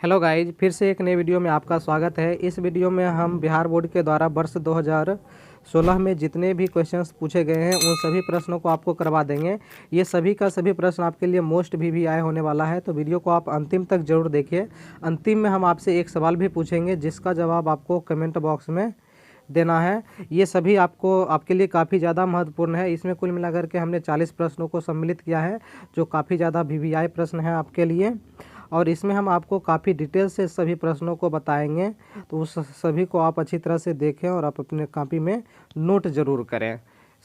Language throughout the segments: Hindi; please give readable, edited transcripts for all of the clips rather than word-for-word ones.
हेलो गाइज, फिर से एक नए वीडियो में आपका स्वागत है। इस वीडियो में हम बिहार बोर्ड के द्वारा वर्ष 2016 में जितने भी क्वेश्चंस पूछे गए हैं उन सभी प्रश्नों को आपको करवा देंगे। ये सभी का सभी प्रश्न आपके लिए मोस्ट VVI होने वाला है, तो वीडियो को आप अंतिम तक जरूर देखिए। अंतिम में हम आपसे एक सवाल भी पूछेंगे जिसका जवाब आपको कमेंट बॉक्स में देना है। ये सभी आपके लिए काफ़ी ज़्यादा महत्वपूर्ण है। इसमें कुल मिलाकर के हमने 40 प्रश्नों को सम्मिलित किया है जो काफ़ी ज़्यादा VVI प्रश्न है आपके लिए, और इसमें हम आपको काफ़ी डिटेल से सभी प्रश्नों को बताएंगे। तो उस सभी को आप अच्छी तरह से देखें और आप अपने कॉपी में नोट ज़रूर करें।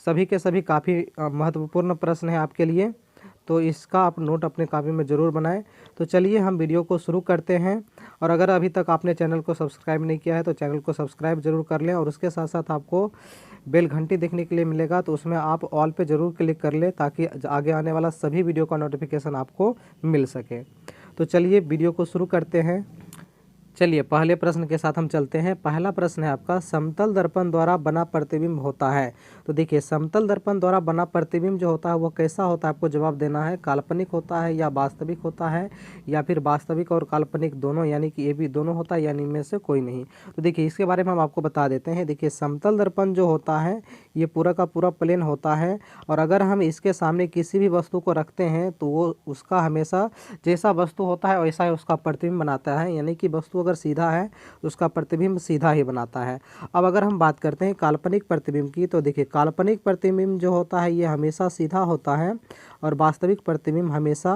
सभी के सभी काफ़ी महत्वपूर्ण प्रश्न हैं आपके लिए, तो इसका आप नोट अपने कॉपी में ज़रूर बनाएं। तो चलिए हम वीडियो को शुरू करते हैं। और अगर अभी तक आपने चैनल को सब्सक्राइब नहीं किया है तो चैनल को सब्सक्राइब जरूर कर लें, और उसके साथ साथ आपको बेल घंटी देखने के लिए मिलेगा, तो उसमें आप ऑल पे ज़रूर क्लिक कर लें ताकि आगे आने वाला सभी वीडियो का नोटिफिकेशन आपको मिल सके। तो चलिए वीडियो को शुरू करते हैं। चलिए पहले प्रश्न के साथ हम चलते हैं। पहला प्रश्न है आपका, समतल दर्पण द्वारा बना प्रतिबिंब होता है। तो देखिए, समतल दर्पण द्वारा बना प्रतिबिंब जो होता है वो कैसा होता है, आपको जवाब देना है। काल्पनिक होता है या वास्तविक होता है, या फिर वास्तविक और काल्पनिक दोनों, यानी कि ये भी दोनों होता है, यानी इनमें से कोई नहीं। तो देखिए इसके बारे में हम आपको बता देते हैं। देखिए, समतल दर्पण जो होता है ये पूरा का पूरा प्लेन होता है, और अगर हम इसके सामने किसी भी वस्तु को रखते हैं तो वो उसका हमेशा जैसा वस्तु होता है वैसा ही उसका प्रतिबिंब बनाता है, यानी कि वस्तु अगर सीधा है तो उसका प्रतिबिंब सीधा ही बनाता है। अब अगर हम बात करते हैं काल्पनिक प्रतिबिंब की, तो देखिए काल्पनिक प्रतिबिंब जो होता है ये हमेशा सीधा होता है, और वास्तविक प्रतिबिंब हमेशा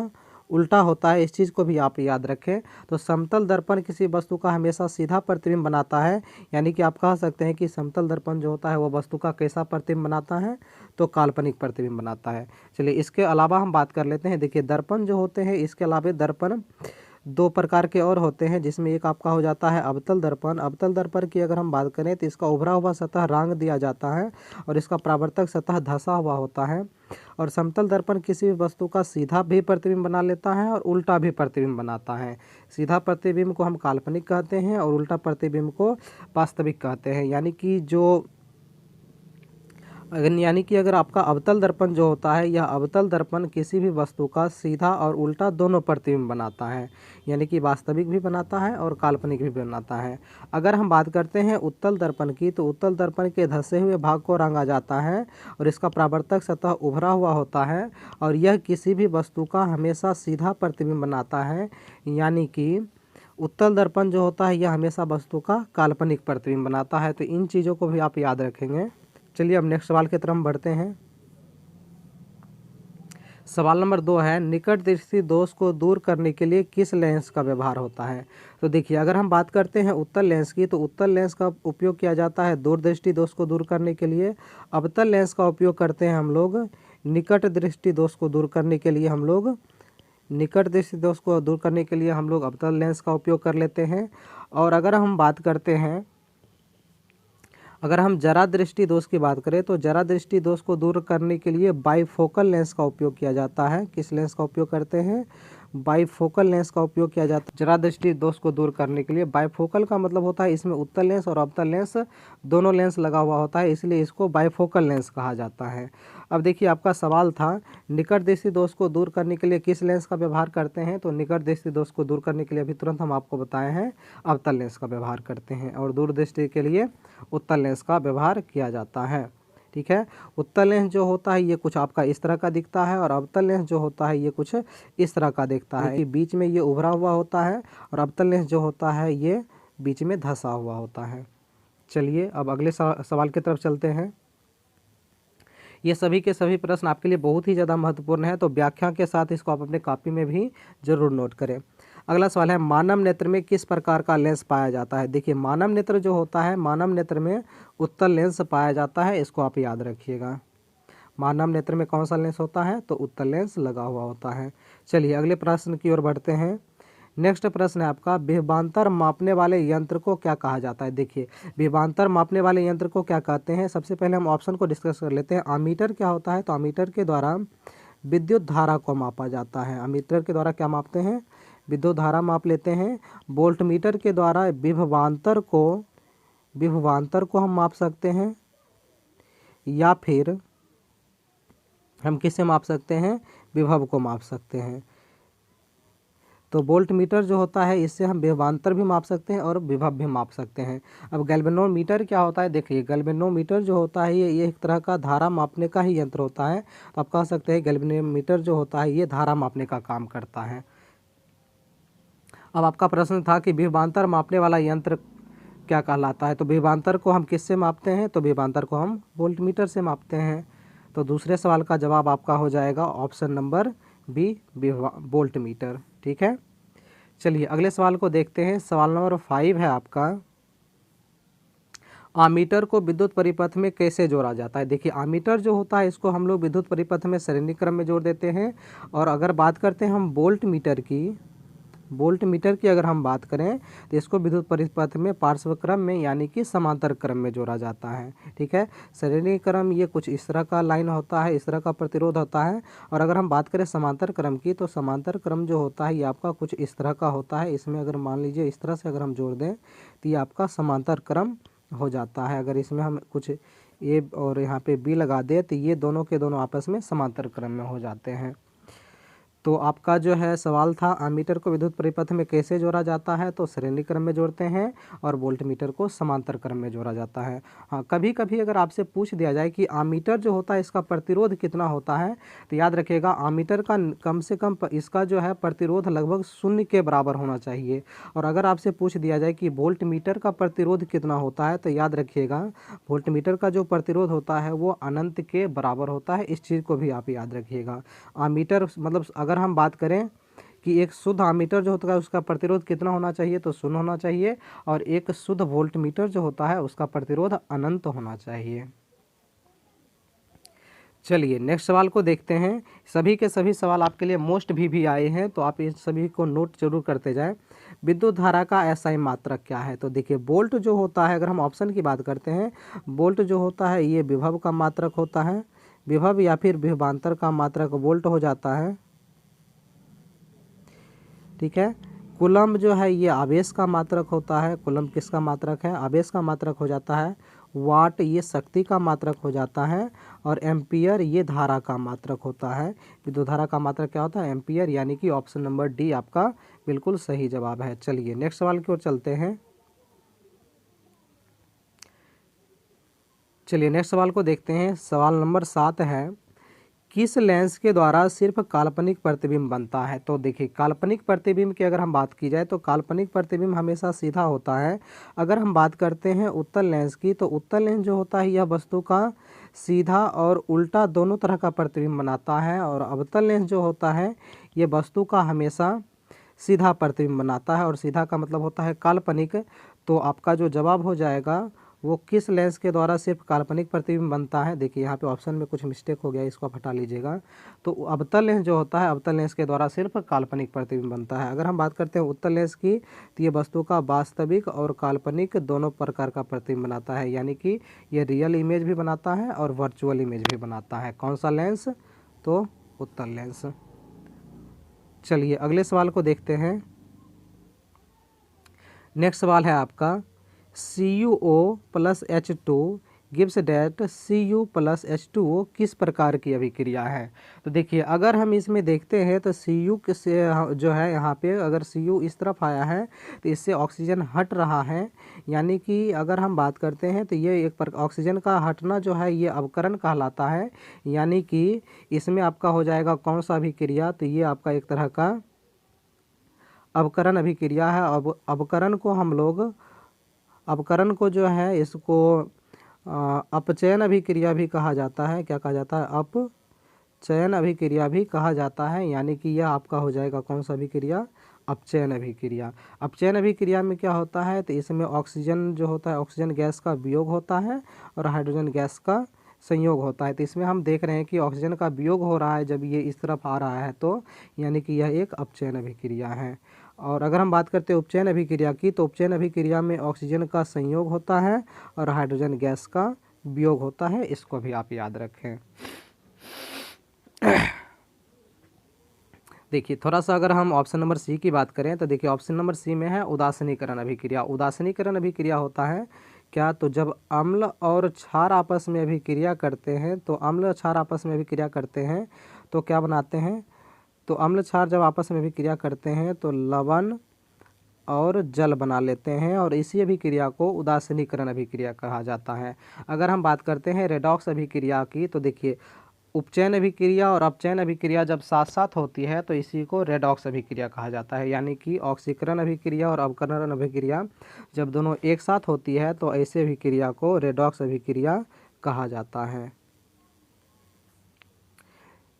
उल्टा होता है। इस चीज़ को भी आप याद रखें। तो समतल दर्पण किसी वस्तु का हमेशा सीधा प्रतिबिंब बनाता है, यानी कि आप कह सकते हैं कि समतल दर्पण जो होता है वो वस्तु का कैसा प्रतिबिंब बनाता है, तो काल्पनिक प्रतिबिंब बनाता है। चलिए इसके अलावा हम बात कर लेते हैं। देखिए दर्पण जो होते हैं, इसके अलावा दर्पण दो प्रकार के और होते हैं, जिसमें एक आपका हो जाता है अवतल दर्पण। अवतल दर्पण की अगर हम बात करें तो इसका उभरा हुआ सतह रंग दिया जाता है, और इसका परावर्तक सतह धंसा हुआ होता है। और समतल दर्पण किसी भी वस्तु का सीधा भी प्रतिबिंब बना लेता है और उल्टा भी प्रतिबिंब बनाता है। सीधा प्रतिबिंब को हम काल्पनिक कहते हैं और उल्टा प्रतिबिंब को वास्तविक कहते हैं। यानी कि अगर आपका अवतल दर्पण जो होता है, यह अवतल दर्पण किसी भी वस्तु का सीधा और उल्टा दोनों प्रतिबिंब बनाता है, यानी कि वास्तविक भी बनाता है और काल्पनिक भी बनाता है। अगर हम बात करते हैं उत्तल दर्पण की, तो उत्तल दर्पण के धंसे हुए भाग को रंगा जाता है, और इसका परावर्तक सतह उभरा हुआ होता है, और यह किसी भी वस्तु का हमेशा सीधा प्रतिबिंब बनाता है, यानी कि उत्तल दर्पण जो होता है यह हमेशा वस्तु का काल्पनिक प्रतिबिंब बनाता है। तो इन चीज़ों को भी आप याद रखेंगे। चलिए अब नेक्स्ट सवाल की तरफ बढ़ते हैं। सवाल नंबर 2 है, निकट दृष्टि दोष को दूर करने के लिए किस लेंस का व्यवहार होता है। तो देखिए अगर हम बात करते हैं उत्तल लेंस की, तो उत्तल लेंस का उपयोग किया जाता है दूरदृष्टि दोष को दूर करने के लिए। अवतल लेंस का उपयोग करते हैं हम लोग निकट दृष्टि दोष को दूर करने के लिए। हम लोग अवतल लेंस का उपयोग कर लेते हैं। और अगर हम जरा दृष्टि दोष की बात करें, तो जरा दृष्टि दोष को दूर करने के लिए बाईफोकल लेंस का उपयोग किया जाता है। किस लेंस का उपयोग करते हैं? बाईफोकल लेंस का उपयोग किया जाता है जरा दृष्टि दोष को दूर करने के लिए। बाईफोकल का मतलब होता है इसमें उत्तल लेंस और अवतल लेंस दोनों लेंस लगा हुआ होता है, इसलिए इसको बाईफोकल लेंस कहा जाता है। अब देखिए आपका सवाल था निकट दृष्टि दोष को दूर करने के लिए किस लेंस का व्यवहार करते हैं। तो निकट दृष्टि दोष को दूर करने के लिए अभी तुरंत हम आपको बताए हैं अवतल लेंस का व्यवहार करते हैं, और दूर दृष्टि के लिए उत्तल लेंस का व्यवहार किया जाता है। ठीक है, उत्तल लेंस जो होता है ये कुछ आपका इस तरह का दिखता है, और अवतल लेंस जो होता है ये कुछ इस तरह का दिखता है कि बीच में ये उभरा हुआ होता है, और अवतल लेंस जो होता है ये बीच में धंसा हुआ होता है। चलिए अब अगले सवाल की तरफ चलते हैं। ये सभी के सभी प्रश्न आपके लिए बहुत ही ज़्यादा महत्वपूर्ण है, तो व्याख्या के साथ इसको आप अपने कॉपी में भी जरूर नोट करें। अगला सवाल है, मानव नेत्र में किस प्रकार का लेंस पाया जाता है। देखिए मानव नेत्र जो होता है, मानव नेत्र में उत्तल लेंस पाया जाता है, इसको आप याद रखिएगा। मानव नेत्र में कौन सा लेंस होता है, तो उत्तल लेंस लगा हुआ होता है। चलिए अगले प्रश्न की ओर बढ़ते हैं। नेक्स्ट प्रश्न है आपका, विभवांतर मापने वाले यंत्र को क्या कहा जाता है। देखिए विभवांतर मापने वाले यंत्र को क्या कहते हैं। सबसे पहले हम ऑप्शन को डिस्कस कर लेते हैं। अमीटर क्या होता है, तो अमीटर के द्वारा विद्युत धारा को मापा जाता है। अमीटर के द्वारा क्या मापते हैं, विद्युत धारा माप लेते हैं। वोल्ट मीटर के द्वारा विभवांतर को हम माप सकते हैं, या फिर हम किससे माप सकते हैं, विभव को माप सकते हैं। तो वोल्ट मीटर जो होता है इससे हम विभवांतर भी माप सकते हैं और विभव भी माप सकते हैं। अब गैल्वेनोमीटर क्या होता है, देखिए गैल्वेनोमीटर जो होता है ये एक तरह का धारा मापने का ही यंत्र होता है। तो आप कह सकते हैं गैल्वेनोमीटर जो होता है ये धारा मापने का काम करता है। अब आपका प्रश्न था कि विभवांतर मापने वाला यंत्र क्या कहलाता है। तो विभवांतर को हम किससे मापते हैं, तो विभवांतर को हम वोल्टमीटर से मापते हैं। तो दूसरे सवाल का जवाब आपका हो जाएगा ऑप्शन नंबर बी, वोल्टमीटर। ठीक है, चलिए अगले सवाल को देखते हैं। सवाल नंबर 5 है आपका, आमीटर को विद्युत परिपथ में कैसे जोड़ा जाता है। देखिए आमीटर जो होता है इसको हम लोग विद्युत परिपथ में श्रेणी क्रम में जोड़ देते हैं। और अगर बात करते हैं हम वोल्ट मीटर की अगर हम बात करें तो इसको विद्युत परिपथ में पार्श्व क्रम में यानी कि समांतर क्रम में जोड़ा जाता है। ठीक है, श्रेणी क्रम ये कुछ इस तरह का लाइन होता है, इस तरह का प्रतिरोध होता है। और अगर हम बात करें समांतर क्रम की, तो समांतर क्रम जो होता है ये आपका कुछ इस तरह का होता है। इसमें अगर मान लीजिए इस तरह से अगर हम जोड़ दें तो ये आपका समांतर क्रम हो जाता है। अगर इसमें हम कुछ ए और यहाँ पे बी लगा दें तो ये दोनों के दोनों आपस में समांतर क्रम में हो जाते हैं। तो आपका जो है सवाल था आमीटर को विद्युत परिपथ में कैसे जोड़ा जाता है, तो श्रेणी क्रम में जोड़ते हैं और वोल्टमीटर को समांतर क्रम में जोड़ा जाता है। हाँ, कभी कभी अगर आपसे पूछ दिया जाए कि आमीटर जो होता है इसका प्रतिरोध कितना होता है, तो याद रखिएगा आमीटर का कम से कम इसका जो है प्रतिरोध लगभग 0 के बराबर होना चाहिए। और अगर आपसे पूछ दिया जाए कि वोल्टमीटर का प्रतिरोध कितना होता है, तो याद रखिएगा वोल्टमीटर का जो प्रतिरोध होता है वो अनंत के बराबर होता है। इस चीज़ को भी आप याद रखिएगा। आमीटर मतलब अगर हम बात करें कि एक शुद्ध आमीटर जो होता है उसका प्रतिरोध कितना होना चाहिए, तो 0 होना चाहिए। और एक शुद्ध वोल्टमीटर जो होता है उसका प्रतिरोध अनंत होना चाहिए। चलिए नेक्स्ट सवाल को देखते हैं। सभी के सभी सवाल आपके लिए मोस्ट भी आए हैं, तो आप इन सभी को नोट जरूर करते जाएं। विद्युत धारा का एसआई मात्रक क्या है, तो देखिए वोल्ट जो होता है, अगर हम ऑप्शन की बात करते हैं, वोल्ट जो होता है ये विभव का मात्रक होता है। विभव या फिर विभवांतर का मात्रक वोल्ट हो जाता है। ठीक है, कूलम्ब जो है ये आवेश का मात्रक होता है। कूलम्ब किसका मात्रक है, आवेश का मात्रक हो जाता है। वाट ये शक्ति का मात्रक हो जाता है। और एम्पियर ये धारा का मात्रक होता है। विद्युत धारा का मात्रक क्या होता है, एम्पियर, यानी कि ऑप्शन नंबर डी आपका बिल्कुल सही जवाब है। चलिए नेक्स्ट सवाल की ओर चलते हैं। चलिए नेक्स्ट सवाल को देखते हैं। सवाल नंबर 7 है, किस लेंस के द्वारा सिर्फ काल्पनिक प्रतिबिंब बनता है। तो देखिए काल्पनिक प्रतिबिंब की अगर हम बात की जाए तो काल्पनिक प्रतिबिंब हमेशा सीधा होता है। अगर हम बात करते हैं उत्तल लेंस की, तो उत्तल लेंस जो होता है यह वस्तु का सीधा और उल्टा दोनों तरह का प्रतिबिंब बनाता है। और अवतल लेंस जो होता है ये वस्तु का हमेशा सीधा प्रतिबिंब बनाता है। और सीधा का मतलब होता है काल्पनिक। तो आपका जो जवाब हो जाएगा वो किस लेंस के द्वारा सिर्फ काल्पनिक प्रतिबिंब बनता है। देखिए यहाँ पे ऑप्शन में कुछ मिस्टेक हो गया, इसको आप हटा लीजिएगा। तो अवतल लेंस जो होता है, अवतल लेंस के द्वारा सिर्फ काल्पनिक प्रतिबिंब बनता है। अगर हम बात करते हैं उत्तल लेंस की, तो ये वस्तु का वास्तविक और काल्पनिक दोनों प्रकार का प्रतिबिंब बनाता है। यानी कि ये रियल इमेज भी बनाता है और वर्चुअल इमेज भी बनाता है। कौन सा लेंस, तो उत्तल लेंस। चलिए अगले सवाल को देखते हैं। नेक्स्ट सवाल है आपका, CuO plus H2 gives that Cu plus H2O किस प्रकार की अभिक्रिया है। तो देखिए अगर हम इसमें देखते हैं तो Cu से जो है यहाँ पे अगर Cu इस तरफ आया है तो इससे ऑक्सीजन हट रहा है। यानी कि अगर हम बात करते हैं तो ये एक ऑक्सीजन का हटना जो है ये अवकरण कहलाता है। यानी कि इसमें आपका हो जाएगा कौन सा अभिक्रिया, तो ये आपका एक तरह का अवकरण अभिक्रिया है। अब अवकरण को जो है इसको अपचयन अभिक्रिया भी कहा जाता है। क्या कहा जाता है, अपचयन अभिक्रिया भी कहा जाता है। यानी कि यह आपका हो जाएगा कौन सा अभिक्रिया, अपचयन अभिक्रिया। अपचयन अभिक्रिया में क्या होता है, तो इसमें ऑक्सीजन जो होता है, ऑक्सीजन गैस का वियोग होता है और हाइड्रोजन गैस का संयोग होता है। तो इसमें हम देख रहे हैं कि ऑक्सीजन का वियोग हो रहा है जब ये इस तरफ आ रहा है, तो यानी कि यह एक अपचयन अभिक्रिया है। और अगर हम बात करते हैं उपचयन अभिक्रिया की, तो उपचयन अभिक्रिया में ऑक्सीजन का संयोग होता है और हाइड्रोजन गैस का वियोग होता है। इसको भी आप याद रखें। देखिए थोड़ा सा अगर हम ऑप्शन नंबर सी की बात करें, तो देखिए ऑप्शन नंबर सी में है उदासीनीकरण अभिक्रिया। उदासीनीकरण अभिक्रिया होता है क्या, तो जब अम्ल और क्षार आपस में अभिक्रिया करते हैं, तो अम्ल और क्षार आपस में अभिक्रिया करते हैं तो क्या बनाते हैं, तो अम्ल क्षार जब आपस में अभिक्रिया करते हैं तो लवण और जल बना लेते हैं और इसी अभिक्रिया को उदासीनीकरण अभिक्रिया कहा जाता है। अगर हम बात करते हैं रेडॉक्स अभिक्रिया की तो देखिए उपचयन अभिक्रिया और अपचयन अभिक्रिया जब साथ साथ होती है तो इसी को रेडॉक्स अभिक्रिया कहा जाता है। यानी कि ऑक्सीकरण अभिक्रिया और अवकरण अभिक्रिया जब दोनों एक साथ होती है तो ऐसे अभिक्रिया को रेडॉक्स अभिक्रिया कहा जाता है।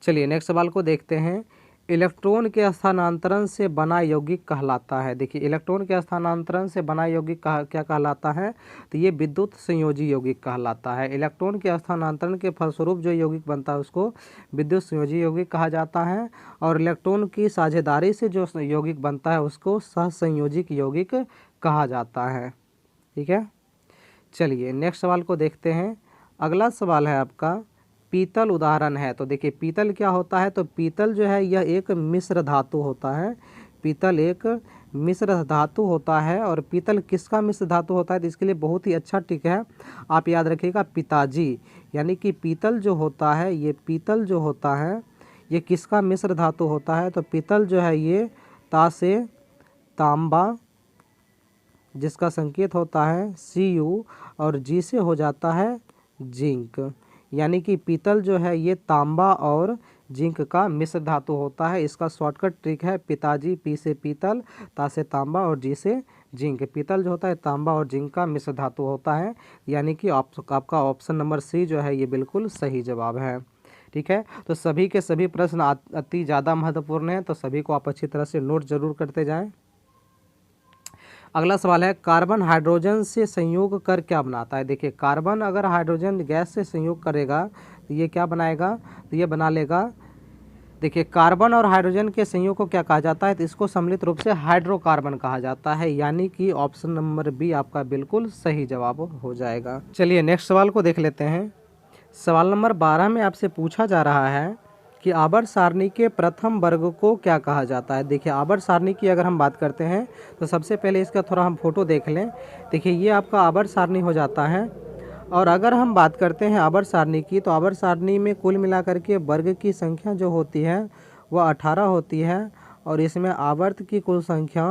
चलिए नेक्स्ट सवाल को देखते हैं। इलेक्ट्रॉन के स्थानांतरण से बना यौगिक कहलाता है। देखिए इलेक्ट्रॉन के स्थानांतरण से बना यौगिक क्या कहलाता है, तो ये विद्युत संयोजी यौगिक कहलाता है। इलेक्ट्रॉन के स्थानांतरण के फलस्वरूप जो यौगिक बनता है उसको विद्युत संयोजी यौगिक कहा जाता है और इलेक्ट्रॉन की साझेदारी से जो यौगिक बनता है उसको सहसंयोजिक यौगिक कहा जाता है। ठीक है, चलिए नेक्स्ट सवाल को देखते हैं। अगला सवाल है आपका, पीतल उदाहरण है। तो देखिए पीतल क्या होता है, तो पीतल जो है यह एक मिश्र धातु होता है। पीतल एक मिश्र धातु होता है और पीतल किसका मिश्र धातु होता है, तो इसके लिए बहुत ही अच्छा ट्रिक है, आप याद रखिएगा पिताजी। यानी कि पीतल जो होता है, ये पीतल जो होता है ये किसका मिश्र धातु होता है, तो पीतल जो है ये ता से तांबा जिसका संकेत होता है Cu और जी से हो जाता है जिंक। यानी कि पीतल जो है ये तांबा और जिंक का मिश्र धातु होता है। इसका शॉर्टकट ट्रिक है पिताजी, पी से पीतल, ता से तांबा और जी से जिंक। पीतल जो होता है तांबा और जिंक का मिश्र धातु होता है। यानी कि आपका ऑप्शन नंबर सी जो है ये बिल्कुल सही जवाब है। ठीक है, तो सभी के सभी प्रश्न अति ज़्यादा महत्वपूर्ण हैं, तो सभी को आप अच्छी तरह से नोट जरूर करते जाएं। अगला सवाल है, कार्बन हाइड्रोजन से संयोग कर क्या बनाता है। देखिए कार्बन अगर हाइड्रोजन गैस से संयोग करेगा तो ये क्या बनाएगा, तो ये बना लेगा, देखिए कार्बन और हाइड्रोजन के संयोग को क्या कहा जाता है, तो इसको सम्मिलित रूप से हाइड्रोकार्बन कहा जाता है। यानी कि ऑप्शन नंबर बी आपका बिल्कुल सही जवाब हो जाएगा। चलिए नेक्स्ट सवाल को देख लेते हैं। सवाल नंबर 12 में आपसे पूछा जा रहा है कि आवर्त सारणी के प्रथम वर्ग को क्या कहा जाता है। देखिए आवर्त सारणी की अगर हम बात करते हैं तो सबसे पहले इसका थोड़ा हम फोटो देख लें। देखिए ये आपका आवर्त सारणी हो जाता है और अगर हम बात करते हैं आवर्त सारणी की तो आवर्त सारणी में कुल मिलाकर के वर्ग की संख्या जो होती है वह 18 होती है और इसमें आवर्त की कुल संख्या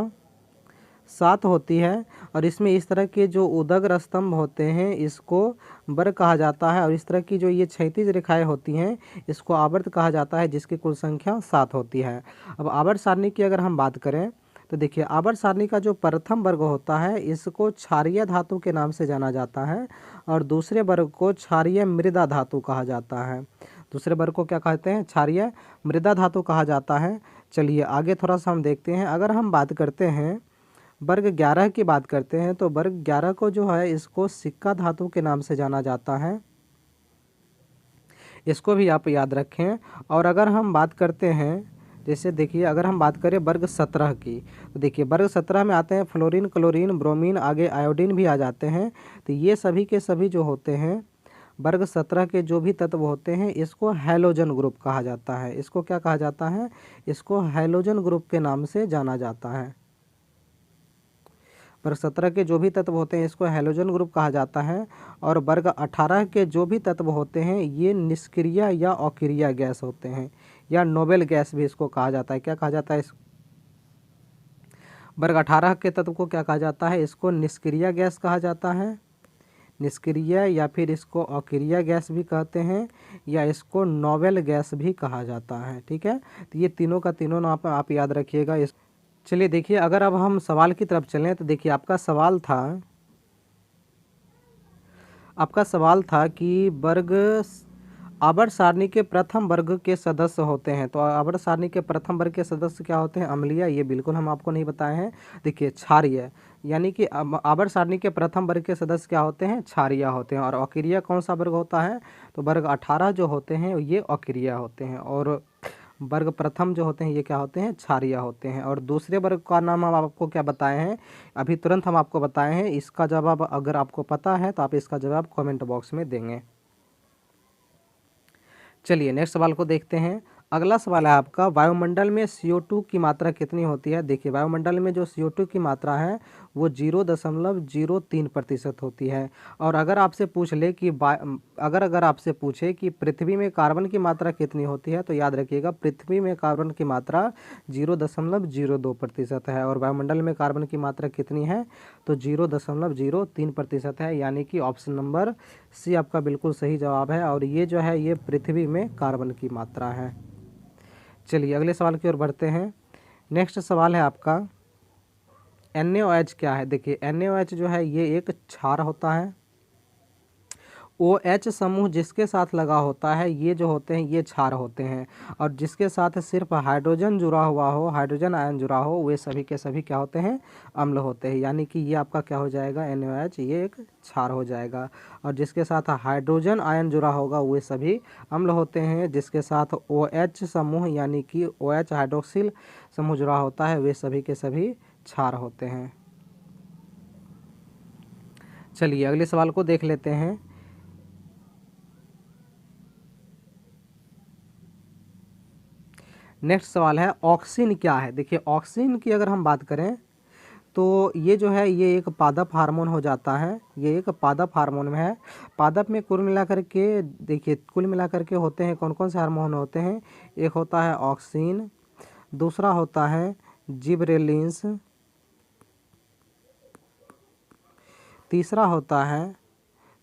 7 होती है और इसमें इस तरह के जो उदग्र स्तंभ होते हैं इसको वर्ग कहा जाता है और इस तरह की जो ये क्षैतिज रेखाएं होती हैं इसको आवर्त कहा जाता है जिसकी कुल संख्या 7 होती है। अब आवर्त सारणी की अगर हम बात करें तो देखिए आवर्त सारणी का जो प्रथम वर्ग होता है इसको क्षारीय धातु के नाम से जाना जाता है और दूसरे वर्ग को क्षारीय मृदा धातु कहा जाता है। दूसरे वर्ग को क्या कहते हैं, क्षारीय मृदा धातु कहा जाता है। चलिए आगे थोड़ा सा हम देखते हैं। अगर हम बात करते हैं वर्ग 11 की बात करते हैं तो वर्ग 11 को जो है इसको सिक्का धातु के नाम से जाना जाता है, इसको भी आप याद रखें। और अगर हम बात करते हैं जैसे देखिए अगर हम बात करें वर्ग 17 की तो देखिए वर्ग 17 में आते हैं फ्लोरीन, क्लोरीन, ब्रोमीन, आगे आयोडीन भी आ जाते हैं। तो ये सभी के सभी जो होते हैं वर्ग 17 के जो भी तत्व होते हैं इसको हैलोजन ग्रुप कहा जाता है। इसको क्या कहा जाता है, इसको हैलोजन ग्रुप के नाम से जाना जाता है। वर्ग 17 के जो भी तत्व होते हैं इसको हैलोजन ग्रुप कहा जाता है और वर्ग 18 के जो भी तत्व होते हैं ये निष्क्रिय या अक्रिय गैस होते हैं या नोबेल गैस भी इसको कहा जाता है। क्या कहा जाता है, इस वर्ग 18 के तत्व को क्या कहा जाता है, इसको निष्क्रिय गैस कहा जाता है, निष्क्रिय या फिर इसको अक्रिय गैस भी कहते हैं या इसको नोबेल गैस भी कहा जाता है। ठीक है, तो ये तीनों का तीनों नाम आप याद रखिएगा। चलिए देखिए अगर अब हम सवाल की तरफ चलें तो देखिए आपका सवाल था कि वर्ग आवर्त सारणी के प्रथम वर्ग के सदस्य होते हैं। तो आवर्त सारणी के प्रथम वर्ग के सदस्य क्या होते हैं, अम्लीय, ये बिल्कुल हम आपको नहीं बताए हैं। देखिए क्षारीय, यानी कि आवर्त सारणी के प्रथम वर्ग के सदस्य क्या होते हैं, क्षारीय होते हैं। और अक्रिय कौन सा वर्ग होता है, तो वर्ग 18 जो होते हैं ये अक्रिय होते हैं और वर्ग प्रथम जो होते हैं ये क्या होते हैं, क्षारीय होते हैं। और दूसरे वर्ग का नाम हम आपको क्या बताए हैं, अभी तुरंत हम आपको बताए हैं। इसका जवाब अगर आपको पता है तो आप इसका जवाब कमेंट बॉक्स में देंगे। चलिए नेक्स्ट सवाल को देखते हैं। अगला सवाल है आपका, वायुमंडल में CO2 की मात्रा कितनी होती है। देखिए वायुमंडल में जो CO2 की मात्रा है वो 0.03% होती है। और अगर आपसे पूछ ले कि अगर आपसे पूछे कि पृथ्वी में कार्बन की मात्रा कितनी होती है, तो याद रखिएगा पृथ्वी में कार्बन की मात्रा 0.02% है और वायुमंडल में कार्बन की मात्रा कितनी है, तो 0.03% है। यानी कि ऑप्शन नंबर सी आपका बिल्कुल सही जवाब है। और ये जो है ये पृथ्वी में कार्बन की मात्रा है। चलिए अगले सवाल की ओर बढ़ते हैं। नेक्स्ट सवाल है आपका, NaOH क्या है। देखिए NaOH जो है ये एक क्षार होता है। OH समूह जिसके साथ लगा होता है ये जो होते हैं ये क्षार होते हैं। और जिसके साथ सिर्फ हाइड्रोजन जुड़ा हुआ हो, हाइड्रोजन आयन जुड़ा हो, वे सभी के सभी क्या होते हैं, अम्ल होते हैं। यानी कि ये आपका क्या हो जाएगा, NaOH ये एक क्षार हो जाएगा। और जिसके साथ हाइड्रोजन आयन जुड़ा होगा वे सभी अम्ल होते हैं। जिसके साथ OH समूह यानी कि OH हाइड्रोक्सिल समूह जुड़ा होता है वे सभी के सभी क्षार होते हैं। चलिए अगले सवाल को देख लेते हैं। नेक्स्ट सवाल है, ऑक्सिन क्या है। देखिए ऑक्सिन की अगर हम बात करें तो ये जो है ये एक पादप हार्मोन हो जाता है। ये एक पादप हार्मोन में है। पादप में कुल मिलाकर के देखिए कुल मिलाकर के होते हैं कौन कौन से हार्मोन होते हैं। एक होता है ऑक्सिन, दूसरा होता है जिबरेलिंस, तीसरा होता है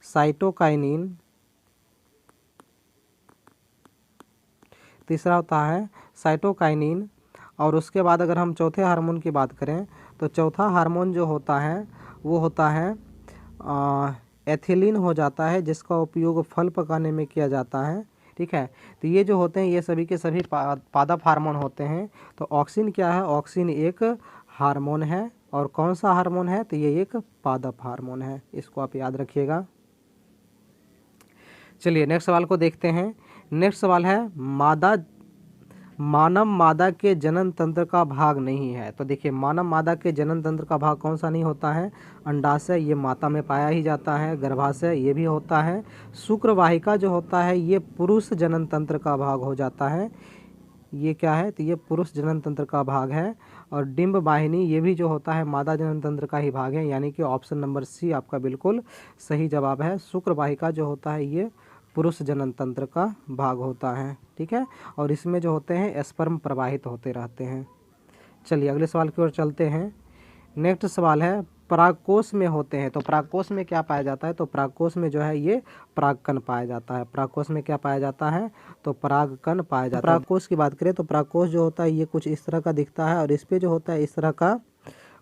साइटोकाइनिन, तीसरा होता है साइटोकाइनिन। और उसके बाद अगर हम चौथे हार्मोन की बात करें तो चौथा हार्मोन जो होता है वो होता है एथिलीन हो जाता है, जिसका उपयोग फल पकाने में किया जाता है। ठीक है, तो ये जो होते हैं ये सभी के सभी पादप हार्मोन होते हैं। तो ऑक्सिन क्या है, ऑक्सिन एक हार्मोन है। और कौन सा हार्मोन है, तो ये एक पादप हार्मोन है। इसको आप याद रखिएगा। चलिए नेक्स्ट सवाल को देखते हैं। नेक्स्ट सवाल है, मानव मादा के जनन तंत्र का भाग नहीं है। तो देखिए मानव मादा के जनन तंत्र का भाग कौन सा नहीं होता है, अंडाशय ये माता में पाया ही जाता है, गर्भाशय ये भी होता है, शुक्रवाहिका जो होता है ये पुरुष जनन तंत्र का भाग हो जाता है। ये क्या है, तो ये पुरुष जनन तंत्र का भाग है। और डिंब वाहिनी ये भी जो होता है मादा जनन तंत्र का ही भाग है। यानी कि ऑप्शन नंबर सी आपका बिल्कुल सही जवाब है। शुक्रवाहिका जो होता है ये पुरुष जनन तंत्र का भाग होता है। ठीक है, और इसमें जो होते हैं स्पर्म प्रवाहित होते रहते हैं। चलिए अगले सवाल की ओर चलते हैं। नेक्स्ट सवाल है, परागकोश में होते हैं। तो परागकोश में क्या पाया जाता है, तो परागकोश में जो है ये परागकण पाया जाता है। परागकोश में क्या पाया जाता है, तो परागकण पाया जाता है। परागकोश की बात करें तो परागकोश जो होता है ये कुछ इस तरह का दिखता है। और इस पे जो होता है इस तरह का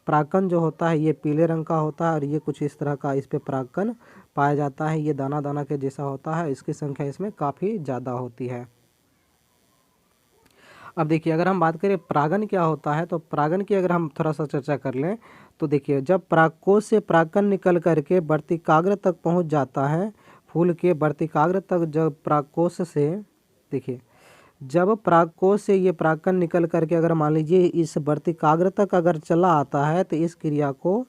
परागकण जो होता है ये पीले रंग का होता है। और ये कुछ इस तरह का इस पे परागकण पाया जाता है। ये दाना दाना के जैसा होता है। इसकी संख्या इसमें काफ़ी ज़्यादा होती है। अब देखिए अगर हम बात करें परागन क्या होता है, तो परागन की अगर हम थोड़ा सा चर्चा कर लें तो देखिए जब परागकोश से परागकण निकल करके वर्तिकाग्र तक पहुंच जाता है, फूल के वर्तिकाग्र तक जब परागकोश से देखिए जब परागकोश से ये परागकण निकल करके अगर मान लीजिए इस वर्तिकाग्र तक अगर चला आता है तो इस क्रिया को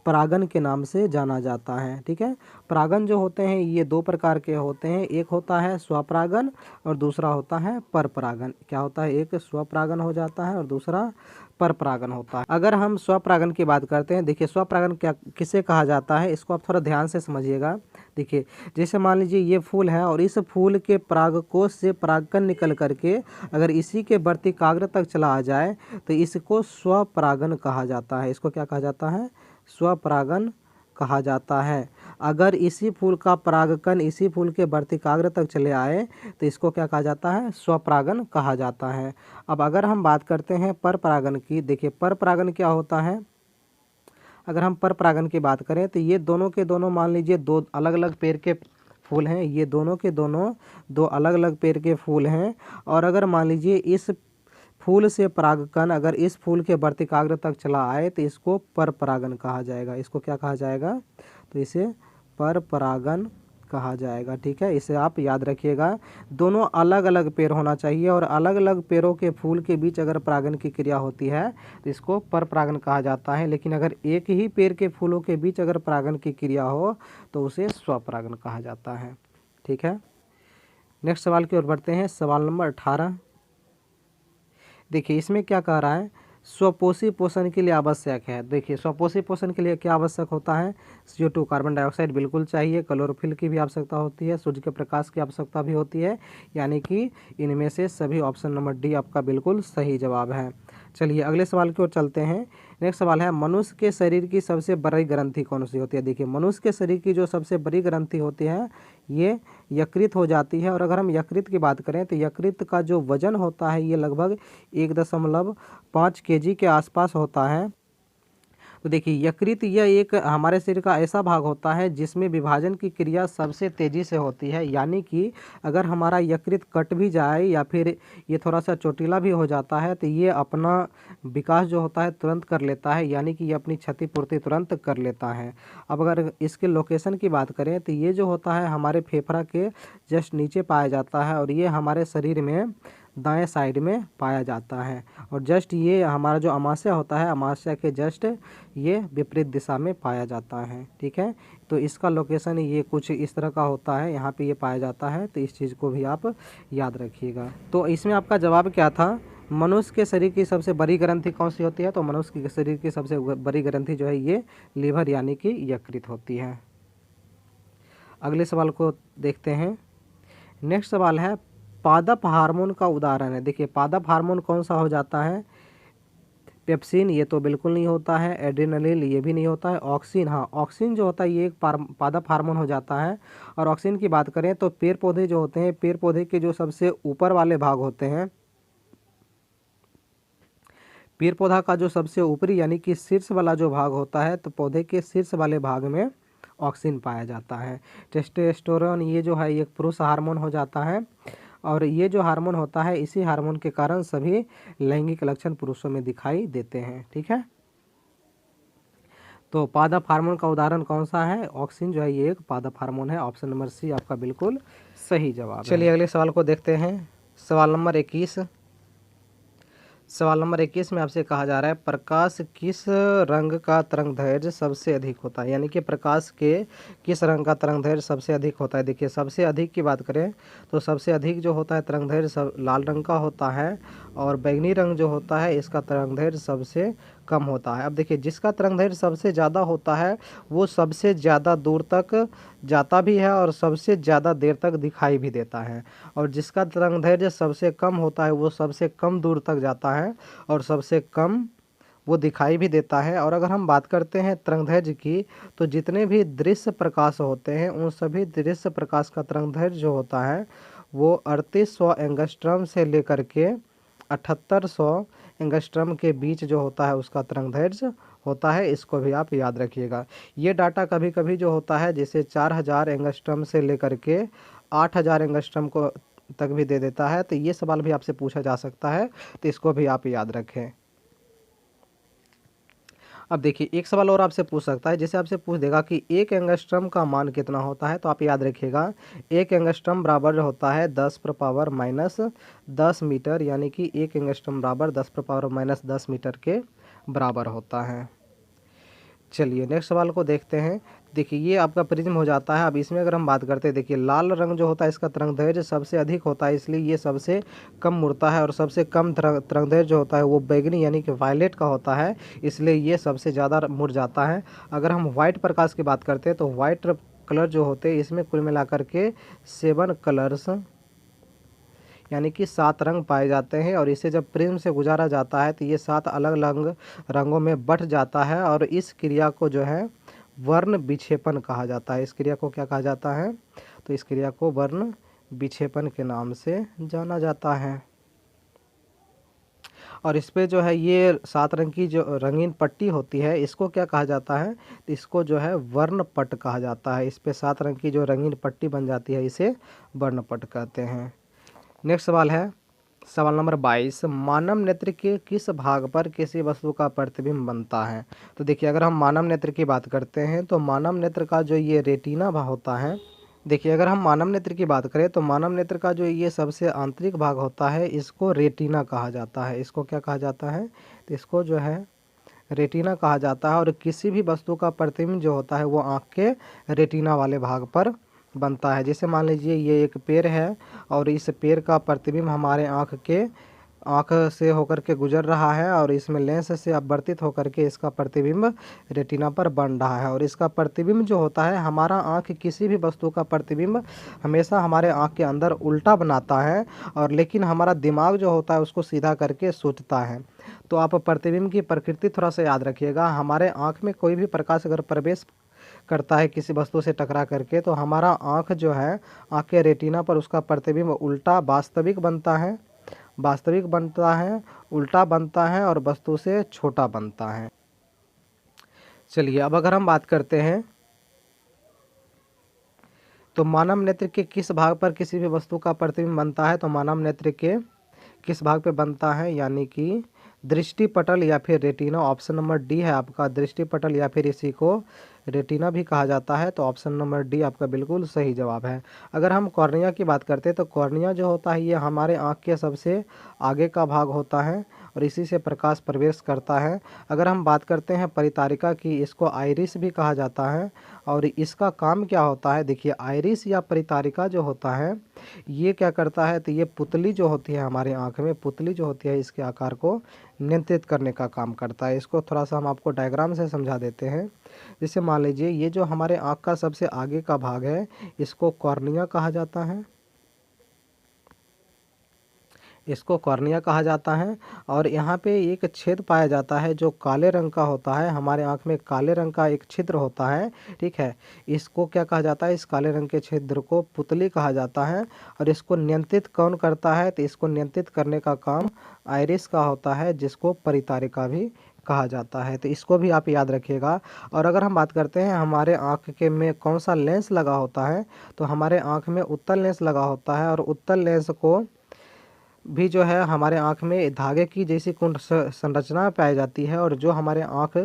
परागन के नाम से जाना जाता है। ठीक है, परागन जो होते हैं ये दो प्रकार के होते हैं। एक होता है स्वपरागन और दूसरा होता है परपरागन। क्या होता है, एक स्वपरागन हो जाता है और दूसरा परपरागन होता है। अगर हम स्वपरागन की बात करते हैं, देखिए स्वपरागन क्या किसे कहा जाता है, इसको आप थोड़ा ध्यान से समझिएगा। देखिए जैसे मान लीजिए ये फूल है और इस फूल के परागकोश से परागकण निकल करके अगर इसी के वर्तिकाग्र तक चला आ जाए तो इसको स्वपरागन कहा जाता है। इसको क्या कहा जाता है, स्वपरागन कहा जाता है। अगर इसी फूल का परागकण इसी फूल के वर्तिकाग्र तक चले आए तो इसको क्या कहा जाता है, स्वपरागन कहा जाता है। अब अगर हम बात करते हैं परपरागन की, देखिए परपरागन क्या होता है। अगर हम परपरागन की बात करें तो ये दोनों के दोनों मान लीजिए दो अलग अलग पेड़ के फूल हैं। ये दोनों के दोनों दो अलग अलग पेड़ के फूल हैं। और अगर मान लीजिए इस फूल से परागकण अगर इस फूल के वर्तिकाग्र तक चला आए तो इसको परपरागन कहा जाएगा। इसको क्या कहा जाएगा, तो इसे परपरागन कहा जाएगा। ठीक है, इसे आप याद रखिएगा। दोनों अलग अलग पेड़ होना चाहिए और अलग अलग पेड़ों के फूल के बीच अगर परागन की क्रिया होती है तो इसको परपरागन कहा जाता है। लेकिन अगर एक ही पेड़ के फूलों के बीच अगर परागन की क्रिया हो तो उसे स्वपरागन कहा जाता है। ठीक है, नेक्स्ट सवाल की ओर बढ़ते हैं। सवाल नंबर 18, देखिए इसमें क्या कह रहा है, स्वपोषी पोषण के लिए आवश्यक है। देखिए स्वपोषी पोषण के लिए क्या आवश्यक होता है, CO2 कार्बन डाइऑक्साइड बिल्कुल चाहिए, क्लोरोफिल की भी आवश्यकता होती है, सूर्य के प्रकाश की आवश्यकता भी होती है, यानी कि इनमें से सभी ऑप्शन नंबर डी आपका बिल्कुल सही जवाब है। चलिए अगले सवाल की ओर चलते हैं। नेक्स्ट सवाल है, मनुष्य के शरीर की सबसे बड़ी ग्रंथि कौन सी होती है। देखिए मनुष्य के शरीर की जो सबसे बड़ी ग्रंथि होती है ये यकृत हो जाती है। और अगर हम यकृत की बात करें तो यकृत का जो वजन होता है ये लगभग 1.5 kg के आसपास होता है। तो देखिए यकृत यह एक हमारे शरीर का ऐसा भाग होता है जिसमें विभाजन की क्रिया सबसे तेज़ी से होती है, यानी कि अगर हमारा यकृत कट भी जाए या फिर ये थोड़ा सा चोटीला भी हो जाता है तो ये अपना विकास जो होता है तुरंत कर लेता है, यानी कि ये अपनी क्षतिपूर्ति तुरंत कर लेता है। अब अगर इसके लोकेशन की बात करें तो ये जो होता है हमारे फेफड़ा के जस्ट नीचे पाया जाता है और ये हमारे शरीर में दाएं साइड में पाया जाता है। और जस्ट ये हमारा जो अमाशय होता है, अमाशय के जस्ट ये विपरीत दिशा में पाया जाता है। ठीक है, तो इसका लोकेशन ये कुछ इस तरह का होता है, यहाँ पे ये पाया जाता है, तो इस चीज़ को भी आप याद रखिएगा। तो इसमें आपका जवाब क्या था, मनुष्य के शरीर की सबसे बड़ी ग्रंथि कौन सी होती है। तो मनुष्य के शरीर की सबसे बड़ी ग्रंथि जो है ये लीवर यानी कि यकृत होती है। अगले सवाल को देखते हैं। नेक्स्ट सवाल है, पादप हार्मोन का उदाहरण है। देखिए पादप हार्मोन कौन सा हो जाता है, पेप्सिन ये तो बिल्कुल नहीं होता है, एड्रेनलिन ये भी नहीं होता है, ऑक्सिन, हाँ ऑक्सिन जो होता है ये एक पादप हार्मोन हो जाता है। और ऑक्सिन की बात करें तो पेड़ पौधे जो होते हैं, पेड़ पौधे के जो सबसे ऊपर वाले भाग होते हैं, पेड़ पौधा का जो सबसे ऊपरी यानी कि शीर्ष वाला जो भाग होता है, तो पौधे के शीर्ष वाले भाग में ऑक्सिन पाया जाता है। टेस्टोस्टेरोन ये जो है एक पुरुष हार्मोन हो जाता है और ये जो हार्मोन होता है इसी हार्मोन के कारण सभी लैंगिक लक्षण पुरुषों में दिखाई देते हैं। ठीक है, तो पादप हार्मोन का उदाहरण कौन सा है, ऑक्सिन जो है ये एक पादप हार्मोन है। ऑप्शन नंबर सी आपका बिल्कुल सही जवाब है। चलिए अगले सवाल को देखते हैं। सवाल नंबर 21। सवाल नंबर 21 में आपसे कहा जा रहा है, प्रकाश किस रंग का तरंगदैर्घ्य सबसे अधिक होता है, यानी कि प्रकाश के किस रंग का तरंगदैर्घ्य सबसे अधिक होता है। देखिए सबसे अधिक की बात करें तो सबसे अधिक जो होता है तरंगदैर्घ्य सब लाल रंग का होता है और बैंगनी रंग जो होता है इसका तरंगदैर्घ्य सबसे कम होता है। अब देखिए जिसका तरंगदैर्घ्य सबसे ज़्यादा होता है वो सबसे ज़्यादा दूर तक जाता भी है और सबसे ज़्यादा देर तक दिखाई भी देता है, और जिसका तरंगदैर्घ्य सबसे कम होता है वो सबसे कम दूर तक जाता है और सबसे कम वो दिखाई भी देता है। और अगर हम बात करते हैं तरंगदैर्घ्य की, तो जितने भी दृश्य प्रकाश होते हैं उन सभी दृश्य प्रकाश का तरंगदैर्घ्य जो होता है वो 3800 एंगस्ट्रम से लेकर के 7800 एंगस्ट्रम के बीच जो होता है उसका तरंगदैर्घ्य होता है। इसको भी आप याद रखिएगा। ये डाटा कभी कभी जो होता है जैसे 4000 एंगस्ट्रम से लेकर के 8000 एंगस्ट्रम को तक भी दे देता है, तो ये सवाल भी आपसे पूछा जा सकता है, तो इसको भी आप याद रखें। अब देखिए एक सवाल और आपसे पूछ सकता है, जैसे आपसे पूछ देगा कि एक एंगस्ट्रम का मान कितना होता है, तो आप याद रखिएगा एक एंगस्ट्रम बराबर होता है 10⁻−10 मीटर, यानी कि एक एंगस्ट्रम बराबर 10⁻−10 मीटर के बराबर होता है। चलिए नेक्स्ट सवाल को देखते हैं। देखिए ये आपका प्रिज्म हो जाता है। अब इसमें अगर हम बात करते हैं, देखिए लाल रंग जो होता है इसका तरंगदैर्घ्य सबसे अधिक होता है, इसलिए ये सबसे कम मुड़ता है, और सबसे कम तरंगदैर्घ्य जो होता है वो बैगनी यानी कि वायलेट का होता है, इसलिए ये सबसे ज़्यादा मुड़ जाता है। अगर हम वाइट प्रकाश की बात करते हैं तो वाइट कलर जो होते हैं इसमें कुल मिलाकर के 7 कलर्स यानी कि 7 रंग पाए जाते हैं, और इसे जब प्रिज्म से गुजारा जाता है तो ये 7 अलग अलग रंगों में बट जाता है, और इस क्रिया को जो है वर्ण विक्षेपण कहा जाता है। इस क्रिया को क्या कहा जाता है, तो इस क्रिया को वर्ण विक्षेपण के नाम से जाना जाता है। और इस पे जो है ये 7 रंग की जो रंगीन पट्टी होती है इसको क्या कहा जाता है, तो इसको जो है वर्णपट कहा जाता है। इस पे 7 रंग की जो रंगीन पट्टी बन जाती है इसे वर्णपट कहते हैं। नेक्स्ट सवाल है सवाल नंबर 22, मानव नेत्र के किस भाग पर किसी वस्तु का प्रतिबिंब बनता है। तो देखिए अगर हम मानव नेत्र की बात करते हैं तो मानव नेत्र का जो ये रेटिना भाग होता है, देखिए अगर हम मानव नेत्र की बात करें तो मानव नेत्र का जो ये सबसे आंतरिक भाग होता है इसको रेटिना कहा जाता है। इसको क्या कहा जाता है, तो इसको जो है रेटिना कहा जाता है। और किसी भी वस्तु का प्रतिबिंब जो होता है वो आँख के रेटिना वाले भाग पर बनता है। जैसे मान लीजिए ये एक पेड़ है और इस पेड़ का प्रतिबिंब हमारे आँख के आँख से होकर के गुजर रहा है और इसमें लेंस से अपवर्तित होकर के इसका प्रतिबिंब रेटिना पर बन रहा है। और इसका प्रतिबिंब जो होता है, हमारा आँख किसी भी वस्तु का प्रतिबिंब हमेशा हमारे आँख के अंदर उल्टा बनाता है, और लेकिन हमारा दिमाग जो होता है उसको सीधा करके सोचता है। तो आप प्रतिबिंब की प्रकृति थोड़ा सा याद रखिएगा। हमारे आँख में कोई भी प्रकाश अगर प्रवेश करता है किसी वस्तु से टकरा करके, तो हमारा आँख जो है, आँख के रेटिना पर उसका प्रतिबिंब उल्टा वास्तविक बनता है, उल्टा बनता है और वस्तु से छोटा बनता है। चलिए अब अगर हम बात करते हैं तो मानव नेत्र के किस भाग पर किसी भी वस्तु का प्रतिबिंब बनता है, तो मानव नेत्र के किस भाग पे बनता है, यानी कि दृष्टिपटल या फिर रेटिना। ऑप्शन नंबर डी है आपका दृष्टिपटल, या फिर इसी को रेटिना भी कहा जाता है। तो ऑप्शन नंबर डी आपका बिल्कुल सही जवाब है। अगर हम कॉर्निया की बात करते हैं तो कॉर्निया जो होता है ये हमारे आँख के सबसे आगे का भाग होता है और इसी से प्रकाश प्रवेश करता है। अगर हम बात करते हैं परितारिका की, इसको आइरिस भी कहा जाता है। और इसका काम क्या होता है, देखिए आइरिस या परितारिका जो होता है ये क्या करता है, तो ये पुतली जो होती है हमारे आँख में, पुतली जो होती है इसके आकार को नियंत्रित करने का काम करता है। इसको थोड़ा सा हम आपको डायग्राम से समझा देते हैं। जैसे मान लीजिए ये जो हमारे आँख का सबसे आगे का भाग है इसको कॉर्निया कहा जाता है, इसको कॉर्निया कहा जाता है। और यहाँ पे एक छेद पाया जाता है जो काले रंग का होता है, हमारे आँख में काले रंग का एक छिद्र होता है, ठीक है। इसको क्या कहा जाता है, इस काले रंग के छिद्र को पुतली कहा जाता है। और इसको नियंत्रित कौन करता है, तो इसको नियंत्रित करने का काम आइरिस का होता है, जिसको परितारिका भी कहा जाता है। तो इसको भी आप याद रखिएगा। और अगर हम बात करते हैं हमारे आँख के में कौन सा लेंस लगा होता है, तो हमारे आँख में उत्तल लेंस लगा होता है। और उत्तल लेंस को भी जो है हमारे आँख में धागे की जैसी कुंड संरचना पाई जाती है, और जो हमारे आँख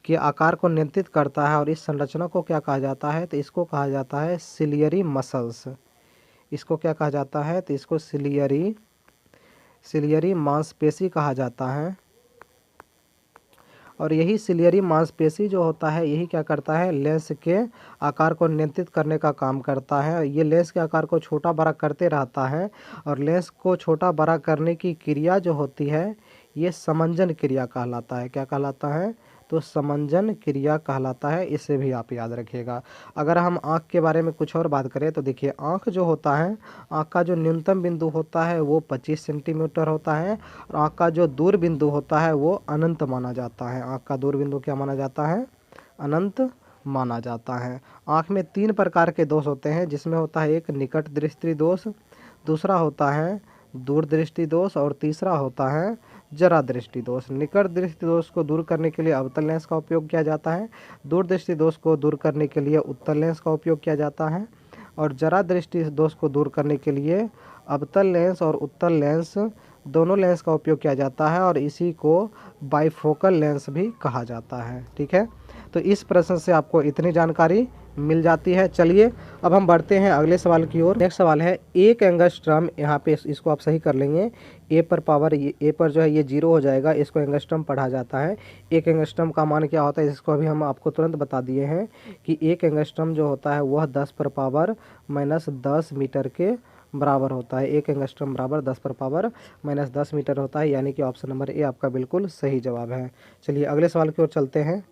के आकार को नियंत्रित करता है। और इस संरचना को क्या कहा जाता है, तो इसको कहा जाता है सिलियरी मसल्स। इसको क्या कहा जाता है, तो इसको सिलियरी मांसपेशी कहा जाता है। और यही सिलियरी मांसपेशी जो होता है यही क्या करता है, लेंस के आकार को नियंत्रित करने का काम करता है। ये लेंस के आकार को छोटा बड़ा करते रहता है। और लेंस को छोटा बड़ा करने की क्रिया जो होती है ये समंजन क्रिया कहलाता है। क्या कहलाता है, तो समंजन क्रिया कहलाता है। इसे भी आप याद रखिएगा। अगर हम आँख के बारे में कुछ और बात करें तो देखिए आँख जो होता है, आँख का जो न्यूनतम बिंदु होता है वो 25 सेंटीमीटर होता है। और आँख का जो दूर बिंदु होता है वो अनंत माना जाता है। आँख का दूर बिंदु क्या माना जाता है, अनंत माना जाता है। आँख में 3 प्रकार के दोष होते हैं, जिसमें होता है एक निकट दृष्टि दोष, दूसरा होता है दूर दृष्टि दोष, और तीसरा होता है जरा दृष्टि दोष। निकट दृष्टि दोष को दूर करने के लिए अवतल लेंस का उपयोग किया जाता है, दूर दृष्टि दोष को दूर करने के लिए उत्तल लेंस का उपयोग किया जाता है, और जरा दृष्टि दोष को दूर करने के लिए अवतल लेंस और उत्तल लेंस दोनों लेंस का उपयोग किया जाता है। और इसी को बाइफोकल लेंस भी कहा जाता है, ठीक है। तो इस प्रश्न से आपको इतनी जानकारी मिल जाती है। चलिए अब हम बढ़ते हैं अगले सवाल की ओर। नेक्स्ट सवाल है, एक एंगस्ट्रम, यहाँ पे इसको आप सही कर लेंगे, ए पर पावर ए पर जो है ये 0 हो जाएगा, इसको एंगस्ट्रम पढ़ा जाता है। एक एंगस्ट्रम का मान क्या होता है, इसको अभी हम आपको तुरंत बता दिए हैं कि एक एंगस्ट्रम जो होता है वह 10 पर पावर -10 मीटर के बराबर होता है। एक एंगस्ट्रम बराबर 10 पर पावर -10 मीटर होता है, यानी कि ऑप्शन नंबर ए आपका बिल्कुल सही जवाब है। चलिए अगले सवाल की ओर चलते हैं।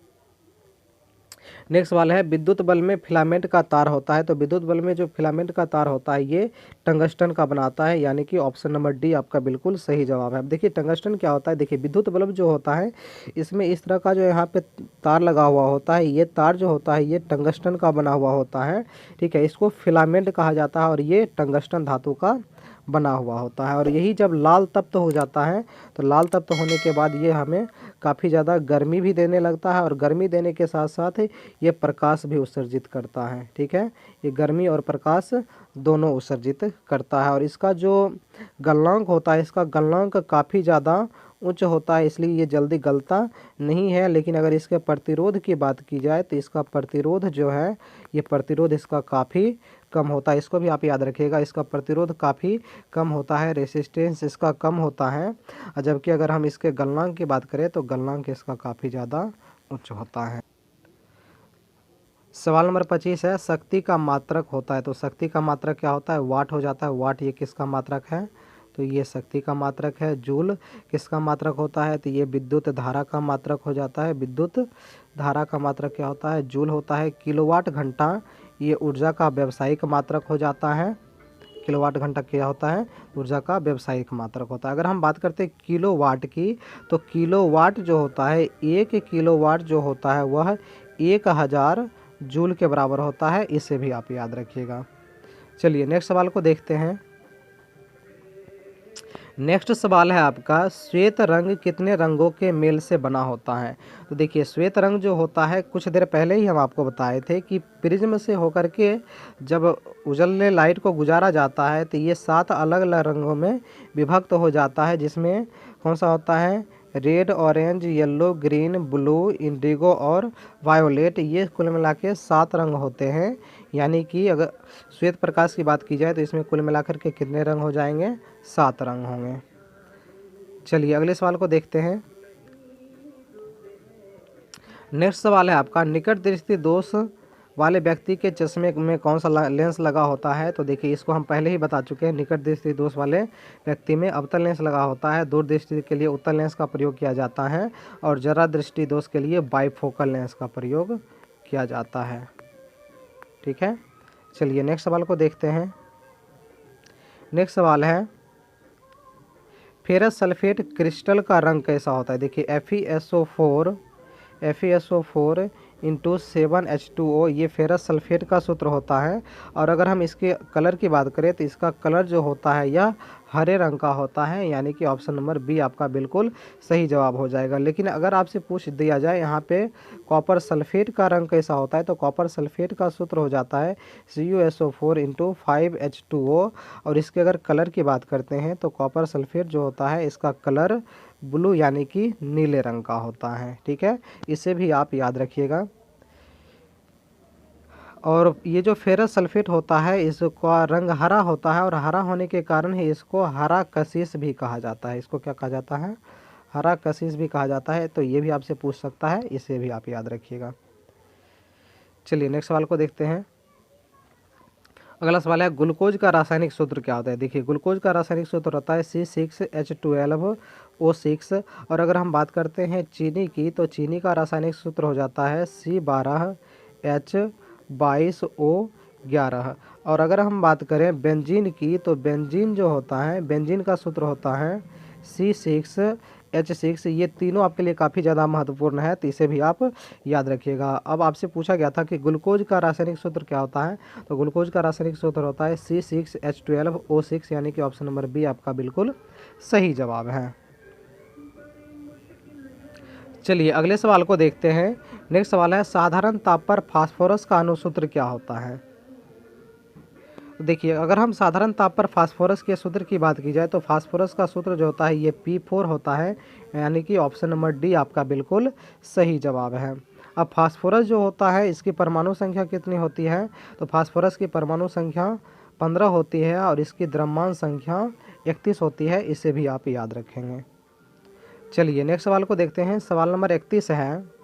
नेक्स्ट सवाल है, विद्युत बल्ब में फिलामेंट का तार होता है, तो विद्युत बल्ब में जो फिलामेंट का तार होता है ये टंगस्टन का बनाता है, यानी कि ऑप्शन नंबर डी आपका बिल्कुल सही जवाब है। अब देखिए टंगस्टन क्या होता है, देखिए विद्युत बल्ब जो होता है इसमें इस तरह का जो यहाँ पे तार लगा हुआ होता है, ये तार जो होता है ये टंगस्टन का बना हुआ होता है, ठीक है। इसको फिलामेंट कहा जाता है और ये टंगस्टन धातु का बना हुआ होता है। और यही जब लाल तप्त हो जाता है तो लाल तप्त होने के बाद ये हमें काफ़ी ज़्यादा गर्मी भी देने लगता है, और गर्मी देने के साथ साथ ये प्रकाश भी उत्सर्जित करता है, ठीक है। ये गर्मी और प्रकाश दोनों उत्सर्जित करता है। और इसका जो गलनांक होता है, इसका गलनांक काफ़ी ज़्यादा उच्च होता है, इसलिए ये जल्दी गलता नहीं है। लेकिन अगर इसके प्रतिरोध की बात की जाए तो इसका प्रतिरोध जो है, ये प्रतिरोध इसका काफ़ी कम होता है। इसको भी आप याद रखिएगा, इसका प्रतिरोध काफ़ी कम होता है, रेसिस्टेंस इसका कम होता है। जबकि अगर हम इसके गलनांक की बात करें तो गलनांक इसका काफ़ी ज़्यादा उच्च होता है। सवाल नंबर 25 है, शक्ति का मात्रक होता है, तो शक्ति का मात्रक क्या होता है, वाट हो जाता है। वाट ये किसका मात्रक है, तो ये शक्ति का मात्रक है। जूल किसका मात्रक होता है, तो ये विद्युत धारा का मात्रक हो जाता है। विद्युत धारा का मात्रक क्या होता है, जूल होता है। किलोवाट घंटा ये ऊर्जा का व्यावसायिक मात्रक हो जाता है। किलोवाट घंटा क्या होता है, ऊर्जा का व्यावसायिक मात्रक होता है। अगर हम बात करते हैं किलोवाट की, तो किलोवाट जो होता है, 1 किलोवाट जो होता है वह 1000 जूल के बराबर होता है। इसे भी आप याद रखिएगा। चलिए नेक्स्ट सवाल को देखते हैं। नेक्स्ट सवाल है आपका, श्वेत रंग कितने रंगों के मेल से बना होता है। तो देखिए श्वेत रंग जो होता है, कुछ देर पहले ही हम आपको बताए थे कि प्रिज्म से होकर के जब उजले लाइट को गुजारा जाता है तो ये 7 अलग अलग रंगों में विभक्त हो जाता है, जिसमें कौन सा होता है, red, orange, yellow, green, blue, Indigo और वायोलेट। ये कुल मिला के 7 रंग होते हैं। यानी कि अगर श्वेत प्रकाश की बात की जाए तो इसमें कुल मिलाकर के कितने रंग हो जाएंगे, 7 रंग होंगे। चलिए अगले सवाल को देखते हैं। नेक्स्ट सवाल है आपका, निकट दृष्टि दोष वाले व्यक्ति के चश्मे में कौन सा लेंस लगा होता है। तो देखिए इसको हम पहले ही बता चुके हैं। निकट दृष्टि दोष वाले व्यक्ति में अवतल लेंस लगा होता है। दूर दृष्टि के लिए उत्तल लेंस का प्रयोग किया जाता है और जरा दृष्टि दोष के लिए बाइफोकल लेंस का प्रयोग किया जाता है। ठीक है, चलिए नेक्स्ट सवाल को देखते हैं। नेक्स्ट सवाल है, फेरस सल्फेट क्रिस्टल का रंग कैसा होता है। देखिए FeSO4 इंटू 7H2O ये फेरस सल्फेट का सूत्र होता है। और अगर हम इसके कलर की बात करें तो इसका कलर जो होता है यह हरे रंग का होता है। यानी कि ऑप्शन नंबर बी आपका बिल्कुल सही जवाब हो जाएगा। लेकिन अगर आपसे पूछ दिया जाए यहाँ पे कॉपर सल्फेट का रंग कैसा होता है, तो कॉपर सल्फेट का सूत्र हो जाता है CuSO4 इंटू 5H2O। और इसके अगर कलर की बात करते हैं तो कॉपर सल्फेट जो होता है इसका कलर ब्लू यानी कि नीले रंग का होता है। ठीक है, इसे भी आप याद रखिएगा। और ये जो फेरस सल्फेट होता है इसका रंग हरा होता है और हरा होने के कारण ही इसको हरा कशिश भी कहा जाता है। इसको क्या कहा जाता है, हरा कशिश भी कहा जाता है। तो ये भी आपसे पूछ सकता है, इसे भी आप याद रखिएगा। चलिए नेक्स्ट सवाल को देखते हैं। अगला सवाल है, ग्लूकोज का रासायनिक सूत्र क्या होता है। देखिए ग्लूकोज का रासायनिक सूत्र होता है C6H12O6। और अगर हम बात करते हैं चीनी की, तो चीनी का रासायनिक सूत्र हो जाता है C12H22O11। और अगर हम बात करें बेंजीन की, तो बेंजीन जो होता है, बेंजीन का सूत्र होता है C6H6। ये तीनों आपके लिए काफ़ी ज़्यादा महत्वपूर्ण है, तो इसे भी आप याद रखिएगा। अब आपसे पूछा गया था कि ग्लूकोज का रासायनिक सूत्र क्या होता है, तो ग्लूकोज का रासायनिक सूत्र होता है C6H12O6। यानी कि ऑप्शन नंबर बी आपका बिल्कुल सही जवाब है। चलिए अगले सवाल को देखते हैं। नेक्स्ट सवाल है, साधारण ताप पर फास्फोरस का अनुसूत्र क्या होता है। तो देखिए अगर हम साधारण ताप पर फास्फोरस के सूत्र की बात की जाए तो फास्फोरस का सूत्र जो होता है ये P4 होता है। यानी कि ऑप्शन नंबर डी आपका बिल्कुल सही जवाब है। अब फास्फोरस जो होता है इसकी परमाणु संख्या कितनी होती है, तो फास्फोरस की परमाणु संख्या 15 होती है और इसकी द्रव्यमान संख्या 31 होती है। इसे भी आप याद रखेंगे। चलिए नेक्स्ट सवाल को देखते हैं। सवाल नंबर 31 है,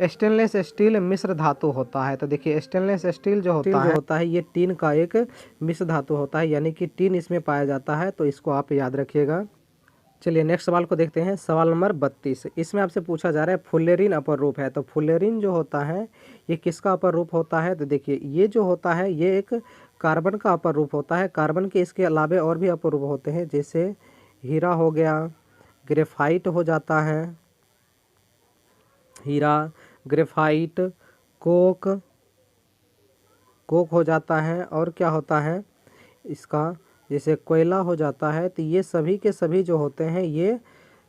स्टेनलेस स्टील मिश्र धातु होता है। तो देखिए स्टेनलेस स्टील जो होता है ये टीन का एक मिश्र धातु होता है। यानी कि टीन इसमें पाया जाता है, तो इसको आप याद रखिएगा। चलिए नेक्स्ट सवाल को देखते हैं। सवाल नंबर 32, इसमें आपसे पूछा जा रहा है फुल्लेरीन अपर रूप है। तो फुल्लेरीन जो होता है ये किसका अपर रूप होता है, तो देखिए ये जो होता है ये एक कार्बन का अपर रूप होता है। कार्बन के इसके अलावे और भी अपर रूप होते हैं, जैसे हीरा हो गया, ग्रेफाइट हो जाता है, हीरा, ग्रेफाइट, कोक हो जाता है, और क्या होता है इसका, जैसे कोयला हो जाता है। तो ये सभी के सभी जो होते हैं ये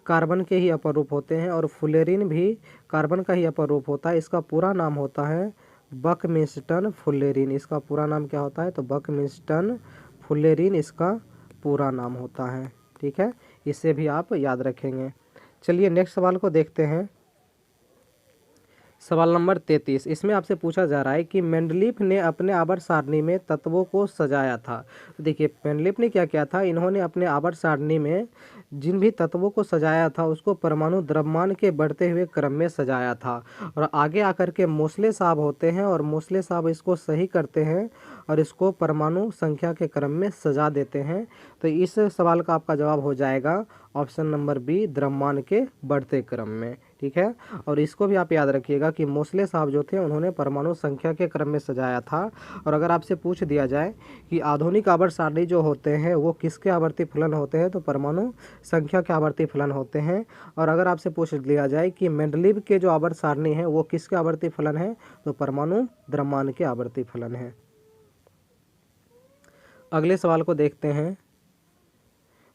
कार्बन के ही अपर रूप होते हैं। और फुल्लेरीन भी कार्बन का ही अपर रूप होता है। इसका पूरा नाम होता है बकमिंस्टन फुल्लेरीन। इसका पूरा नाम क्या होता है, तो बकमिंस्टन फुल्लेरीन इसका पूरा नाम होता है। ठीक है, इसे भी आप याद रखेंगे। चलिए नेक्स्ट सवाल को देखते हैं। सवाल नंबर 33, इसमें आपसे पूछा जा रहा है कि मेंडलीफ ने अपने आवर्त सारणी में तत्वों को सजाया था। तो देखिए मेंडलीफ ने क्या किया था, इन्होंने अपने आवर्त सारणी में जिन भी तत्वों को सजाया था उसको परमाणु द्रव्यमान के बढ़ते हुए क्रम में सजाया था। और आगे आकर के मोस्ले साहब होते हैं और मोस्ले साहब इसको सही करते हैं और इसको परमाणु संख्या के क्रम में सजा देते हैं। तो इस सवाल का आपका जवाब हो जाएगा ऑप्शन नंबर बी, द्रव्यमान के बढ़ते क्रम में। ठीक है, और इसको भी आप याद रखिएगा कि मोस्ले साहब जो थे उन्होंने परमाणु संख्या के क्रम में सजाया था। और अगर आपसे पूछ दिया जाए कि आधुनिक आवर्त सारणी जो होते हैं वो किसके आवर्ती फलन होते हैं, तो परमाणु संख्या के आवर्ती फलन होते हैं। और अगर आपसे पूछ लिया जाए कि मेंडलीव के जो आवर्त सारणी है वो किसके आवर्ती फलन है, तो परमाणु द्रव्यमान के आवर्ती फलन है। अगले सवाल को देखते हैं।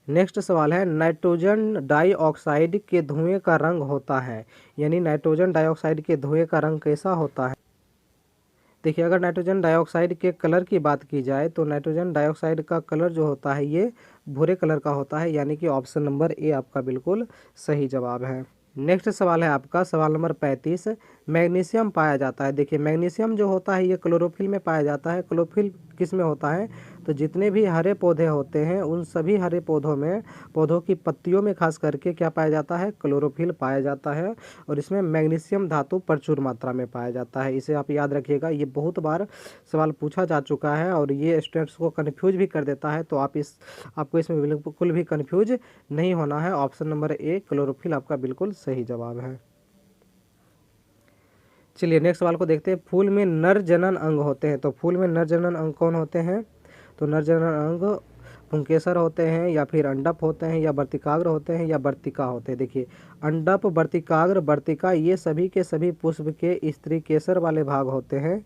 नेक्स्ट सवाल है, नाइट्रोजन डाइऑक्साइड के धुएं का रंग होता है, यानी नाइट्रोजन डाइऑक्साइड के धुएं का रंग कैसा होता है। देखिए अगर नाइट्रोजन डाइऑक्साइड के कलर की बात की जाए तो नाइट्रोजन डाइऑक्साइड का कलर जो होता है ये भूरे कलर का होता है, यानी कि ऑप्शन नंबर ए आपका बिल्कुल सही जवाब है। नेक्स्ट सवाल है आपका सवाल नंबर 35, मैग्नीशियम पाया जाता है। देखिए मैग्नीशियम जो होता है ये क्लोरोफिल में पाया जाता है। क्लोरोफिल किस में होता है, तो जितने भी हरे पौधे होते हैं उन सभी हरे पौधों में, पौधों की पत्तियों में खास करके क्या पाया जाता है, क्लोरोफिल पाया जाता है। और इसमें मैग्नीशियम धातु प्रचुर मात्रा में पाया जाता है। इसे आप याद रखिएगा, ये बहुत बार सवाल पूछा जा चुका है और ये स्टूडेंट्स को कन्फ्यूज भी कर देता है। तो आपको इसमें बिल्कुल भी कन्फ्यूज नहीं होना है। ऑप्शन नंबर ए क्लोरोफिल आपका बिल्कुल सही जवाब है। चलिए नेक्स्ट सवाल को देखते हैं। फूल में नर जनन अंग होते हैं, तो फूल में नर जनन अंग कौन होते हैं, तो नर जनन अंग पुंकेसर होते हैं या फिर अंडप होते हैं या वर्तिकाग्र होते हैं या वर्तिका होते हैं। देखिए अंडप, वर्तिकाग्र, वर्तिका ये सभी के सभी पुष्प के स्त्री केसर वाले भाग होते हैं।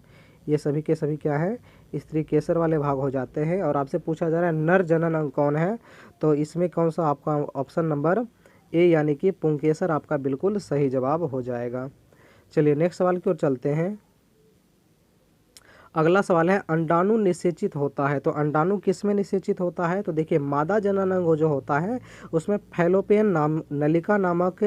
ये सभी के सभी क्या है, स्त्री केसर वाले भाग हो जाते हैं। और आपसे पूछा जा रहा है नर जनन अंग कौन है, तो इसमें कौन सा आपका ऑप्शन नंबर ए यानी कि पुंकेसर आपका बिल्कुल सही जवाब हो जाएगा। चलिए नेक्स्ट सवाल की ओर चलते हैं। अगला सवाल है, अंडाणु निषेचित होता है, तो अंडाणु किस में निषेचित होता है, तो देखिए मादा जननांग जो होता है उसमें फैलोपियन नलिका नामक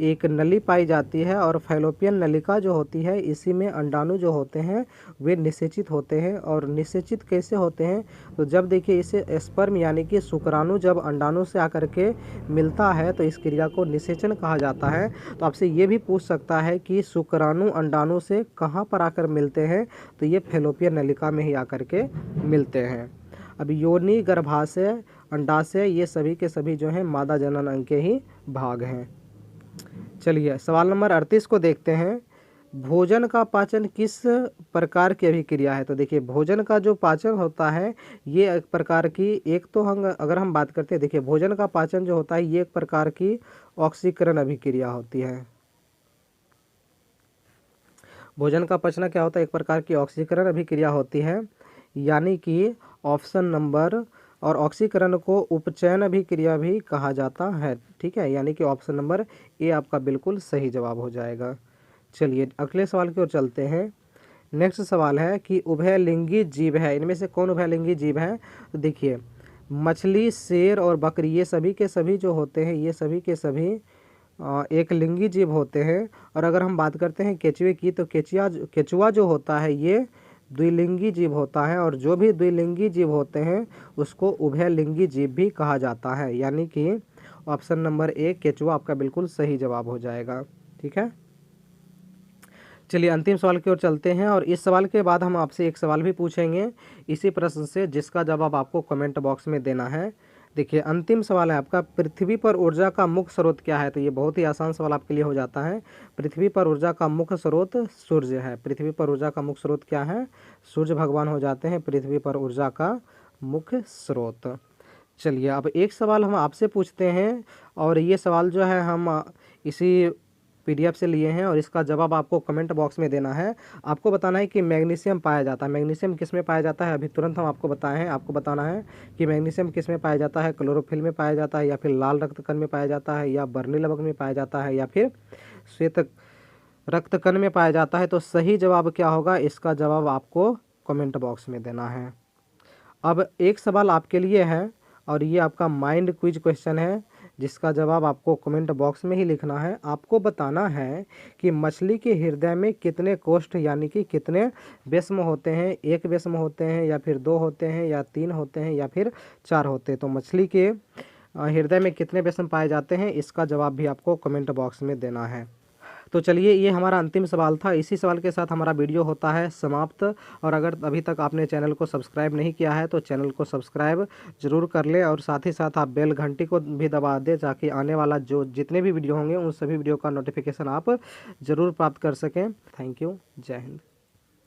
एक नली पाई जाती है। और फैलोपियन नलिका जो होती है इसी में अंडाणु जो होते हैं वे निषेचित होते हैं। और निषेचित कैसे होते हैं, तो जब देखिए इसे स्पर्म यानी कि शुक्राणु जब अंडाणु से आकर के मिलता है तो इस क्रिया को निषेचन कहा जाता है। तो आपसे ये भी पूछ सकता है कि शुक्राणु अंडाणु से कहाँ पर आकर मिलते हैं, तो ये फैलोपियन नलिका में ही आकर के मिलते हैं। अब योनि, गर्भाशय, अंडाशय ये सभी के सभी जो हैं मादा जनन अंग के ही भाग हैं। चलिए सवाल नंबर 38 को देखते हैं। भोजन का पाचन किस प्रकार की अभिक्रिया है, तो देखिए भोजन का जो पाचन होता है ये एक प्रकार की, एक तो हम अगर हम बात करते हैं, देखिए भोजन का पाचन जो होता है ये एक प्रकार की ऑक्सीकरण अभिक्रिया होती है। भोजन का पचना क्या होता है, एक प्रकार की ऑक्सीकरण अभिक्रिया होती है, यानी कि ऑप्शन नंबर, और ऑक्सीकरण को उपचयन अभिक्रिया भी कहा जाता है। ठीक है, यानी कि ऑप्शन नंबर ए आपका बिल्कुल सही जवाब हो जाएगा। चलिए अगले सवाल की ओर चलते हैं। नेक्स्ट सवाल है कि उभयलिंगी जीव है, इनमें से कौन उभयलिंगी जीव है, तो देखिए मछली, शेर और बकरी ये सभी के सभी जो होते हैं ये सभी के सभी एक लिंगी जीव होते हैं। और अगर हम बात करते हैं केचुए की, तो केचुआ जो होता है ये द्विलिंगी जीव होता है। और जो भी द्विलिंगी जीव होते हैं उसको उभयलिंगी जीव भी कहा जाता है, यानी कि ऑप्शन नंबर ए केचुआ आपका बिल्कुल सही जवाब हो जाएगा। ठीक है, चलिए अंतिम सवाल की ओर चलते हैं। और इस सवाल के बाद हम आपसे एक सवाल भी पूछेंगे इसी प्रश्न से, जिसका जवाब आपको कमेंट बॉक्स में देना है। देखिए अंतिम सवाल है आपका, पृथ्वी पर ऊर्जा का मुख्य स्रोत क्या है, तो ये बहुत ही आसान सवाल आपके लिए हो जाता है। पृथ्वी पर ऊर्जा का मुख्य स्रोत सूर्य है। पृथ्वी पर ऊर्जा का मुख्य स्रोत क्या है, सूर्य भगवान हो जाते हैं पृथ्वी पर ऊर्जा का मुख्य स्रोत। चलिए अब एक सवाल हम आपसे पूछते हैं, और ये सवाल जो है हम इसी PDF से लिए हैं और इसका जवाब आपको कमेंट बॉक्स में देना है। आपको बताना है कि मैग्नीशियम पाया जाता है, मैग्नीशियम किस में पाया जाता है, अभी तुरंत हम आपको बताए हैं। आपको बताना है कि मैग्नीशियम किस में पाया जाता है, क्लोरोफिल में पाया जाता है या फिर लाल रक्तकण में पाया जाता है या बर्नी लवक में पाया जाता है या फिर श्वेत रक्तकण में पाया जाता है। तो सही जवाब क्या होगा, इसका जवाब आपको कमेंट बॉक्स में देना है। अब एक सवाल आपके लिए है और ये आपका माइंड क्विज क्वेश्चन है, जिसका जवाब आपको कमेंट बॉक्स में ही लिखना है। आपको बताना है कि मछली के हृदय में कितने कोष्ठ यानी कि कितने वैष्म होते हैं, 1 वैष्म होते हैं या फिर 2 होते हैं या 3 होते हैं या फिर 4 होते हैं। तो मछली के हृदय में कितने वैष्म पाए जाते हैं, इसका जवाब भी आपको कमेंट बॉक्स में देना है। तो चलिए, ये हमारा अंतिम सवाल था। इसी सवाल के साथ हमारा वीडियो होता है समाप्त। और अगर अभी तक आपने चैनल को सब्सक्राइब नहीं किया है तो चैनल को सब्सक्राइब जरूर कर ले और साथ ही साथ आप बेल घंटी को भी दबा दें ताकि आने वाला जो जितने भी वीडियो होंगे उन सभी वीडियो का नोटिफिकेशन आप ज़रूर प्राप्त कर सकें। Thank you. जय हिंद।